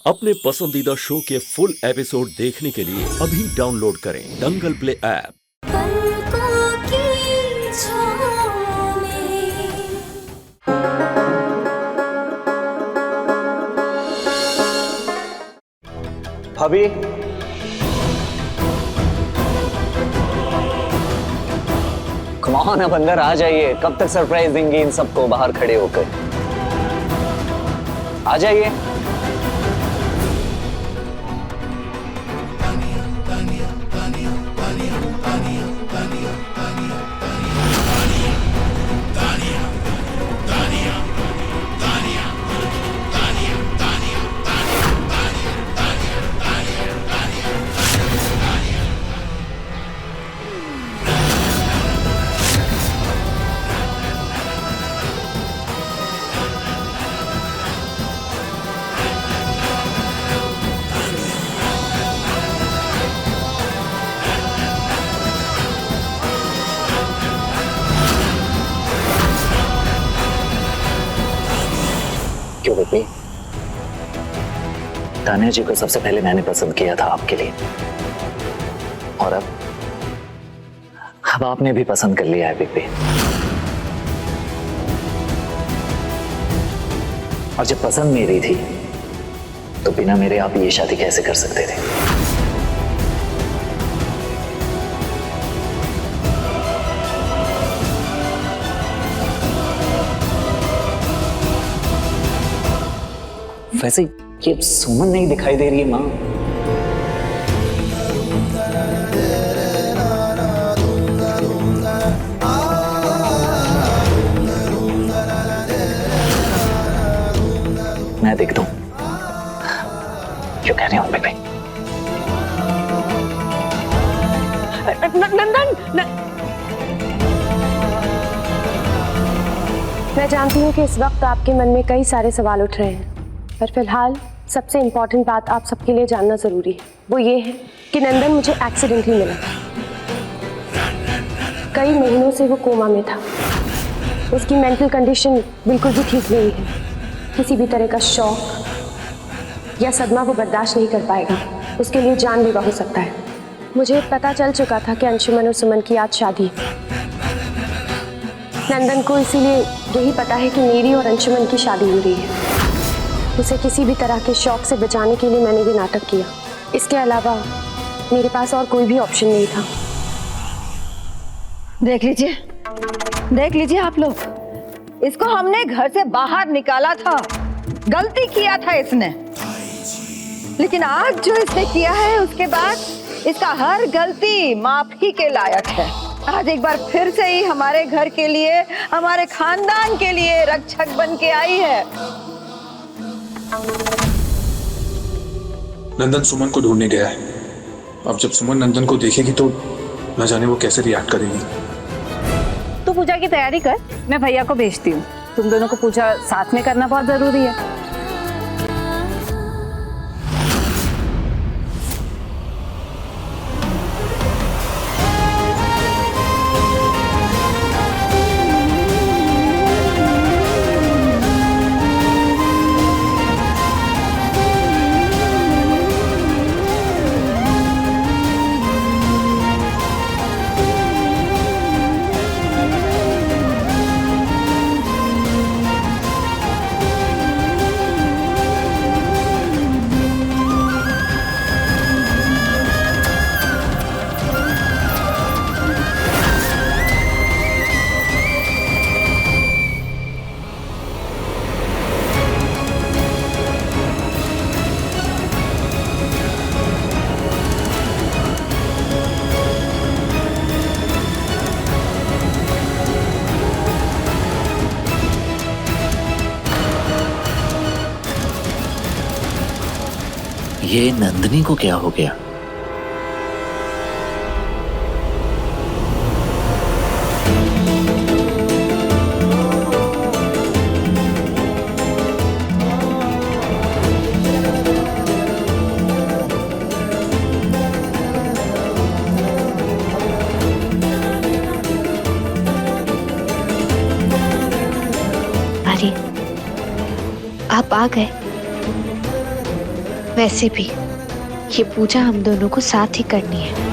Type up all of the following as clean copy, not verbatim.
अपने पसंदीदा शो के फुल एपिसोड देखने के लिए अभी डाउनलोड करें दंगल प्ले ऐप। पलकों की छाँव में। भाभी, कमान अब अंदर आ जाइए। कब तक सरप्राइज देंगे इन सबको बाहर खड़े होकर? आ जाइए। क्यों बेबी? तान्या जी को सबसे पहले मैंने पसंद किया था आपके लिए, और अब आपने भी पसंद कर लिया है बेबी। और जब पसंद मेरी थी तो बिना मेरे आप ये शादी कैसे कर सकते थे? वैसे ये सुमन नहीं दिखाई दे रही है माँ। मैं देखता हूँ। क्यों कह रही हूँ बेबी? नंदन, मैं जानती हूँ कि इस वक्त आपके मन में कई सारे सवाल उठ रहे हैं, पर फिलहाल सबसे इम्पोर्टेंट बात आप सबके लिए जानना जरूरी है। वो ये है कि नंदन मुझे एक्सीडेंटली मिला था। कई महीनों से वो कोमा में था। उसकी मेंटल कंडीशन बिल्कुल भी ठीक नहीं है। किसी भी तरह का शॉक या सदमा वो बर्दाश्त नहीं कर पाएगा। उसके लिए जानलेवा हो सकता है। मुझे पता चल चुका था कि अंशुमन और सुमन की आज शादी है। नंदन को इसीलिए यही पता है कि मेरी और अंशुमन की शादी हो रही है। उसे किसी भी तरह के शौक से बचाने के लिए मैंने ये नाटक किया। इसके अलावा मेरे पास और कोई भी ऑप्शन नहीं था। देख लीजिए आप लोग, इसको हमने घर से बाहर निकाला था। गलती किया था इसने, लेकिन आज जो इसने किया है उसके बाद इसका हर गलती माफी के लायक है। आज एक बार फिर से ही हमारे घर के लिए, हमारे खानदान के लिए रक्षक बन के आई है। नंदन सुमन को ढूंढने गया है। अब जब सुमन नंदन को देखेगी तो न जाने वो कैसे रिएक्ट करेगी। तू पूजा की तैयारी कर, मैं भैया को भेजती हूँ। तुम दोनों को पूजा साथ में करना बहुत जरूरी है। ये नंदनी को क्या हो गया? अरे आप आ गए। वैसे भी ये पूजा हम दोनों को साथ ही करनी है।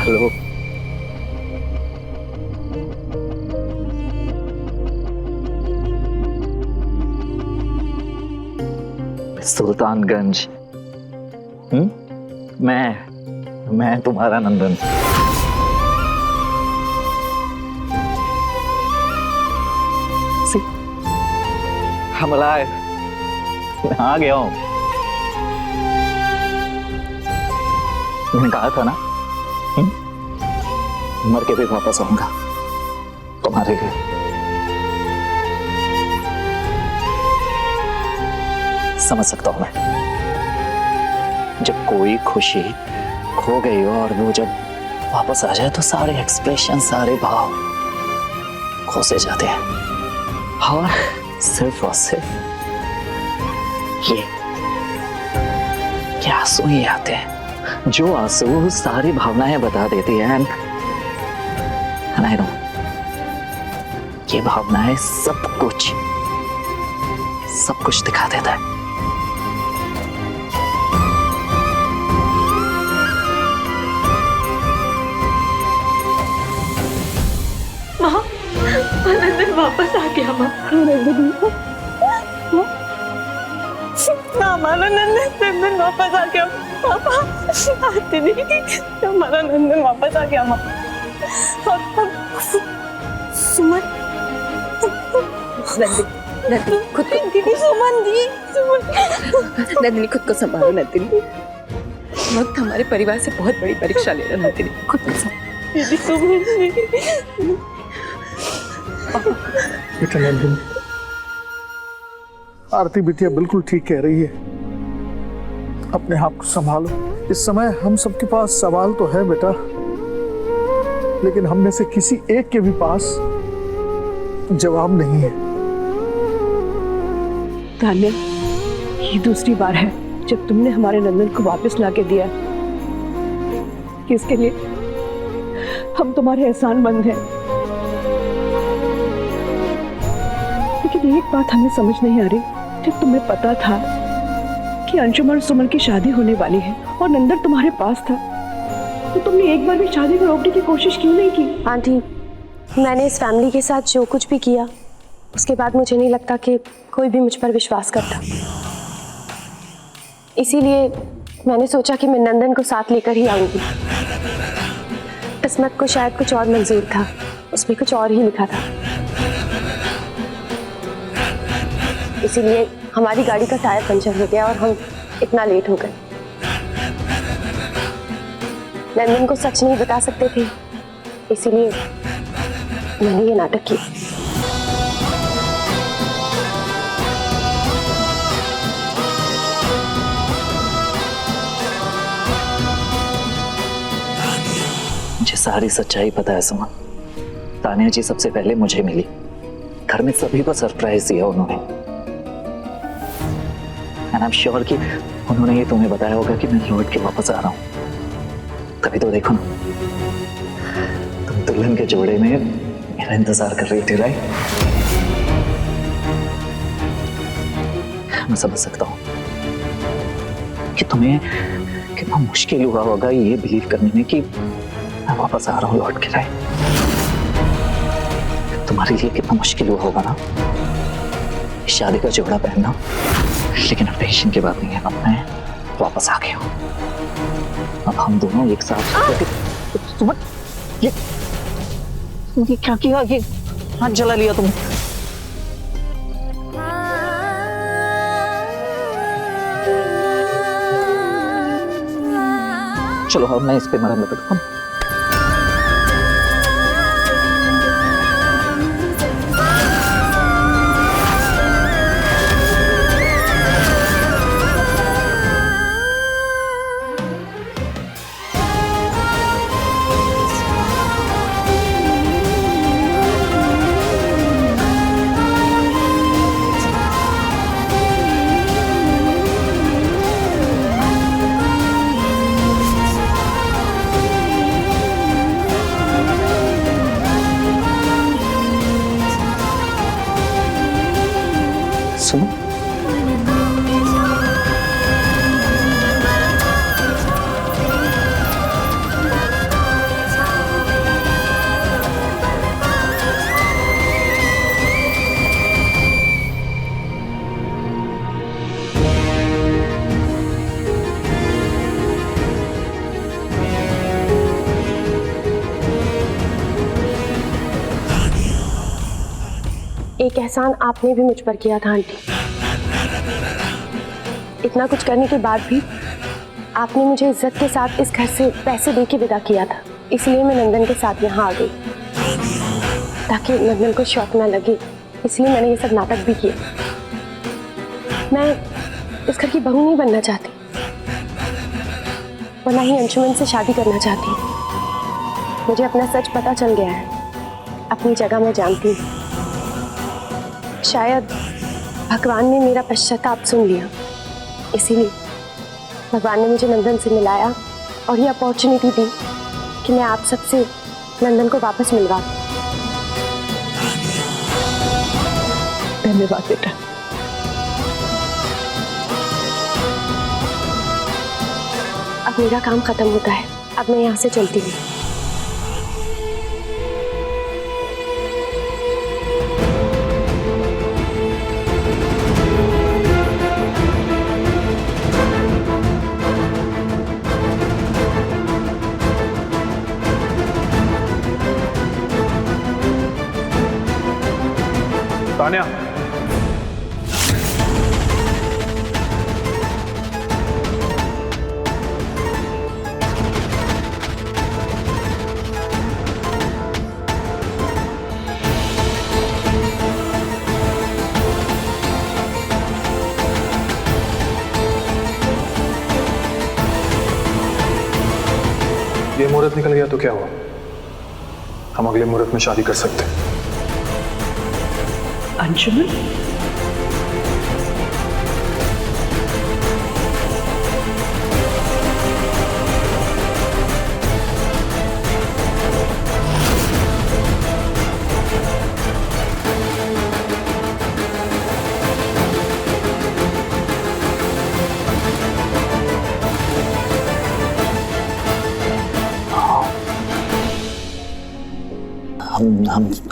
हेलो, सुल्तानगंज। मैं तुम्हारा नंदन। I'm alive। मैं आ गया हूं। मैंने कहा था ना, मर के भी वापस आऊंगा तुम्हारे लिए। समझ सकता हूं मैं, जब कोई खुशी खो गई हो और वो जब वापस आ जाए तो सारे एक्सप्रेशन, सारे भाव खो से जाते हैं और सिर्फ ये आंसू ही आते हैं, जो आंसू सारी भावनाएं बता देती हैं। And I know, ये भावनाएं सब कुछ दिखा देता है। नंदन वापस आ गया। हमारा नंदन वापस आ गया। पापा आते नहीं, हमारा नंदन वापस आ गया। सुमन, नंदिनी खुद को, दीदी सुमन दी, नंदिनी खुद को संभालो। नंदिनी, वक्त हमारे परिवार से बहुत बड़ी परीक्षा ले रहा। नंदिनी खुद को संभालो। दीदी सुमन। बेटा नंदिनी, आरती बिटिया बिल्कुल ठीक कह रही है, अपने आप को संभालो। इस समय हम सबके पास सवाल तो है बेटा, लेकिन हम में से किसी एक के भी पास जवाब नहीं है। तान्या, ये दूसरी बार है जब तुमने हमारे नंदन को वापस लाके दिया। इसके लिए हम तुम्हारे एहसानमंद हैं। लेकिन एक बात हमें समझ नहीं आ रही, जब तुम्हें पता था कि अंशुमन और सुमन की शादी होने वाली है और नंदन तुम्हारे पास था, तो तुमने एक बार भी शादी को रोकने की कोशिश क्यों नहीं की? आंटी, मैंने इस फैमिली के साथ जो कुछ भी किया, उसके बाद मुझे नहीं लगता कि कोई भी मुझ पर विश्वास करता। इसीलिए मैंने सोचा कि मैं नंदन को साथ लेकर ही आऊंगी। किस्मत को शायद कुछ और मंजूर था, उसमें कुछ और ही लिखा था। इसीलिए हमारी गाड़ी का टायर पंचर हो गया और हम इतना लेट हो गए। नंदन को सच नहीं बता सकते थे, इसीलिए मैंने ये नाटक किया। मुझे सारी सच्चाई पता है सुमन। तानिया जी सबसे पहले मुझे मिली, घर में सभी को सरप्राइज दिया उन्होंने। एंड आई एम श्योर कि उन्होंने ये तुम्हें बताया होगा कि मैं लौट के वापस आ रहा हूँ। तभी तो देखो ना, तुम दुल्हन के जोड़े में मेरा इंतजार कर रही थी, राइट? मैं समझ सकता हूँ कि तुम्हें कितना मुश्किल हुआ होगा ये बिलीव करने में कि मैं वापस आ रहा हूँ लौट के, राइट? तुम्हारे लिए कितना मुश्किल हुआ होगा ना शादी का जोड़ा पहनना, लेकिन अब टेंशन की बात नहीं है, अब मैं वापस आ गया हूँ। अब हम दोनों एक साथ ये क्या किया? ये हाथ जला लिया तुमने। चलो अब मैं इस पे मरहम लगा दूँ। सुनो, एक एहसान आपने भी मुझ पर किया था आंटी। इतना कुछ करने के बाद भी आपने मुझे इज्जत के साथ इस घर से पैसे दे के विदा किया था, इसलिए मैं नंदन के साथ यहाँ आ गई ताकि नंदन को शौक ना लगे, इसलिए मैंने ये सब नाटक भी किए। मैं इस घर की बहू नहीं बनना चाहती और ना ही अंशुमन से शादी करना चाहती। मुझे अपना सच पता चल गया है, अपनी जगह मैं जानती हूँ। शायद भगवान ने मेरा पश्चाताप सुन लिया, इसीलिए भगवान ने मुझे नंदन से मिलाया और ये अपॉर्चुनिटी दी कि मैं आप सबसे नंदन को वापस मिलवा दूं। धन्यवाद बेटा। अब मेरा काम खत्म होता है, अब मैं यहाँ से चलती हूँ। तानिया, ये मुहूर्त निकल गया तो क्या हुआ? हम अगले मुहूर्त में शादी कर सकते हैं। Anshuman,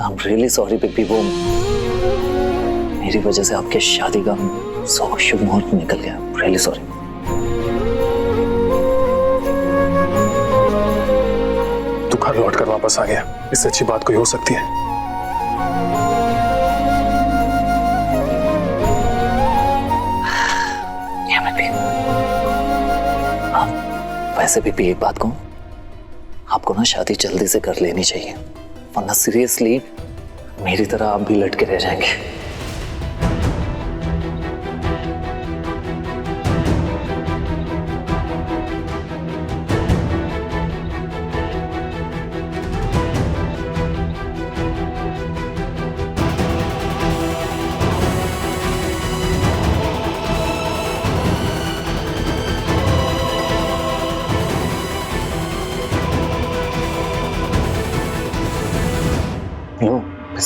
I'm really sorry baby, वो मेरी वजह से आपके शादी का शुभ मुहूर्त निकल गया। Really sorry. तू घर लौट कर वापस आ गया, इससे अच्छी बात कोई हो सकती है? वैसे भी एक बात कहूं, आपको ना शादी जल्दी से कर लेनी चाहिए, वरना सीरियसली मेरी तरह आप भी लटके रह जाएंगे।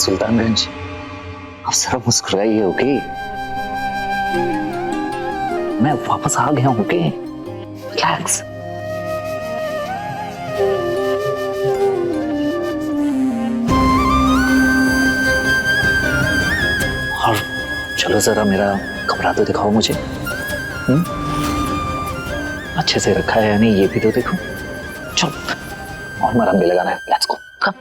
सुल्तानगंज, आप जरा मुस्कुराइए। ओके, मैं वापस आ गया हूं। Okay, relax. और चलो जरा मेरा कमरा तो दिखाओ मुझे। अच्छे से रखा है या नहीं ये भी तो देखो। चलो, और मरहम भी लगाना है। लेट्स गो, कम।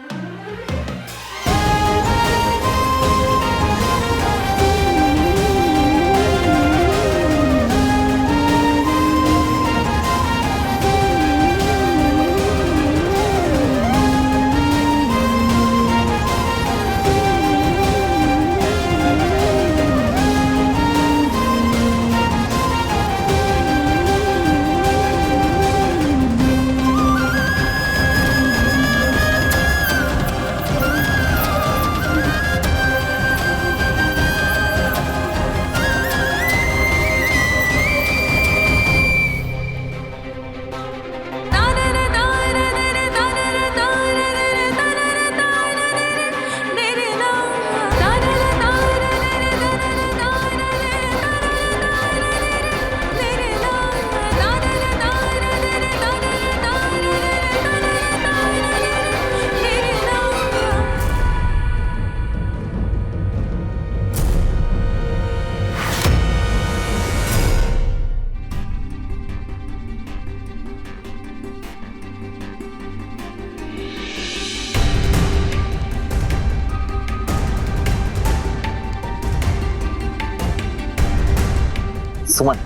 सुमन,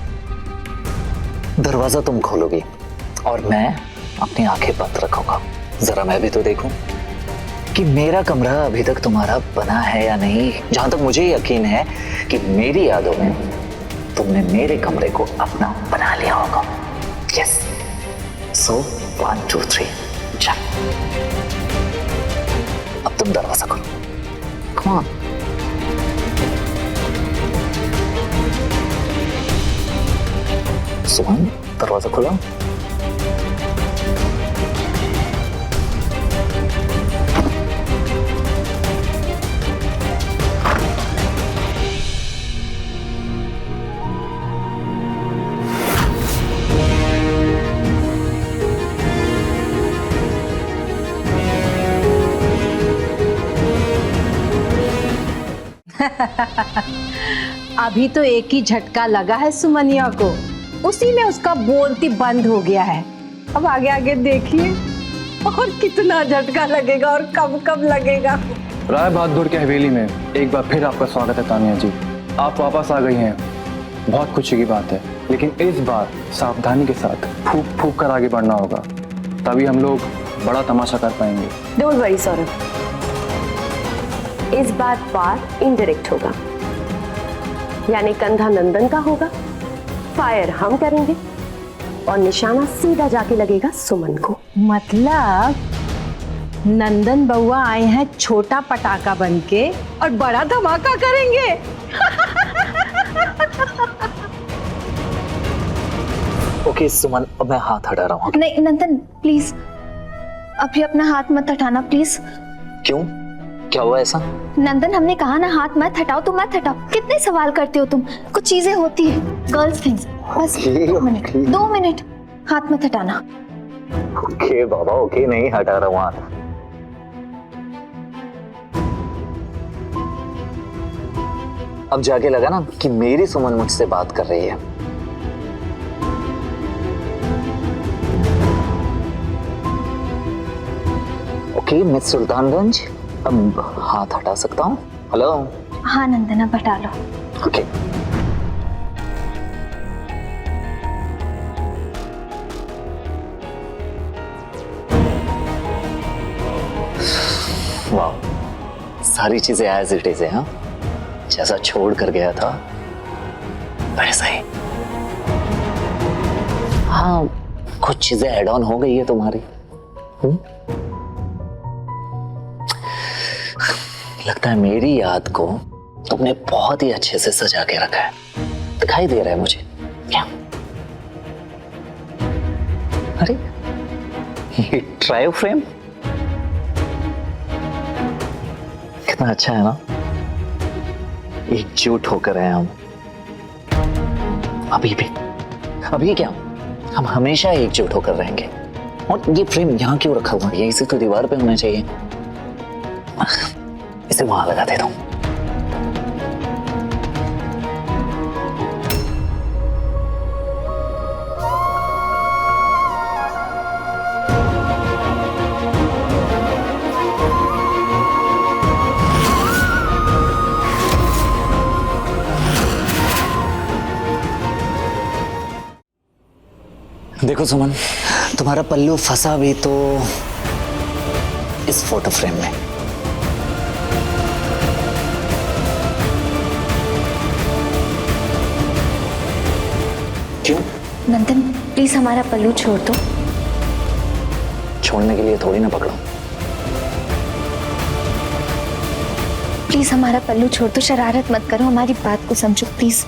दरवाजा तुम खोलोगी और मैं अपनी आंखें बंद रखूंगा। जरा मैं भी तो देखूं कि मेरा कमरा अभी तक तुम्हारा बना है या नहीं। जहां तक मुझे यकीन है कि मेरी यादों में तुमने मेरे कमरे को अपना बना लिया होगा। यस, सो 1 2 3 चल। अब तुम दरवाजा खोलो। Come on. सुमन, दरवाजा खोलो। अभी तो एक ही झटका लगा है सुमनिया को, उसी में उसका बोलती बंद हो गया है। अब आगे आगे देखिए और कितना झटका लगेगा और कब कब लगेगा। राय बहादुर की हवेली में एक बार फिर आपका स्वागत है तानिया जी। आप वापस आ गई हैं, बहुत खुशी की बात है। लेकिन इस बार सावधानी के साथ फूंक फूंक कर आगे बढ़ना होगा, तभी हम लोग बड़ा तमाशा कर पाएंगे। डोंट वरी सौरभ, इस बार वार इनडायरेक्ट होगा, यानी कंधा नंदन का होगा, फायर हम करेंगे और निशाना सीधा जाके लगेगा सुमन को। मतलब नंदन बउआ आए हैं छोटा पटाखा बनके और बड़ा धमाका करेंगे। ओके सुमन, अब मैं हाथ हटा रहा हूँ। नहीं नंदन प्लीज, अभी अपना हाथ मत हटाना प्लीज। क्यों, क्या हुआ ऐसा? नंदन हमने कहा ना हाथ मत हटाओ तो मत हटाओ। कितने सवाल करते हो तुम, कुछ चीजें होती है गर्ल्स थिंग्स। बस 2 मिनट हाथ मत हटाना। ओके बाबा, ओके, नहीं हटा रहा हूँ हाथ। अब जाके लगा ना कि मेरी सुमन मुझसे बात कर रही है। ओके मिस सुल्तानगंज, अब हाथ हटा सकता हूँ? हेलो। हाँ नंदन, अब हटा लो। ओके। वाह, सारी चीजें एज इट इज है। हाँ, जैसा छोड़ कर गया था वैसा ही। हाँ, कुछ चीजें ऐड ऑन हो गई है तुम्हारी। लगता है मेरी याद को तुमने बहुत ही अच्छे से सजा के रखा है, दिखाई दे रहा है मुझे। क्या? अरे ये ट्रायो फ्रेम कितना अच्छा है ना, एकजुट होकर हैं हम। अभी भी, अभी क्या, हम हमेशा एकजुट होकर रहेंगे। और ये फ्रेम यहाँ क्यों रखा हुआ है? इसे तो दीवार पे होना चाहिए। इसे वहां लगा देता हूँ। देखो सुमन, तुम्हारा पल्लू फंसा भी तो इस फोटो फ्रेम में। क्यों? नंदन प्लीज हमारा पल्लू छोड़ दो। छोड़ने के लिए थोड़ी ना पकड़ो। प्लीज हमारा पल्लू छोड़ दो, शरारत मत करो, हमारी बात को समझो प्लीज।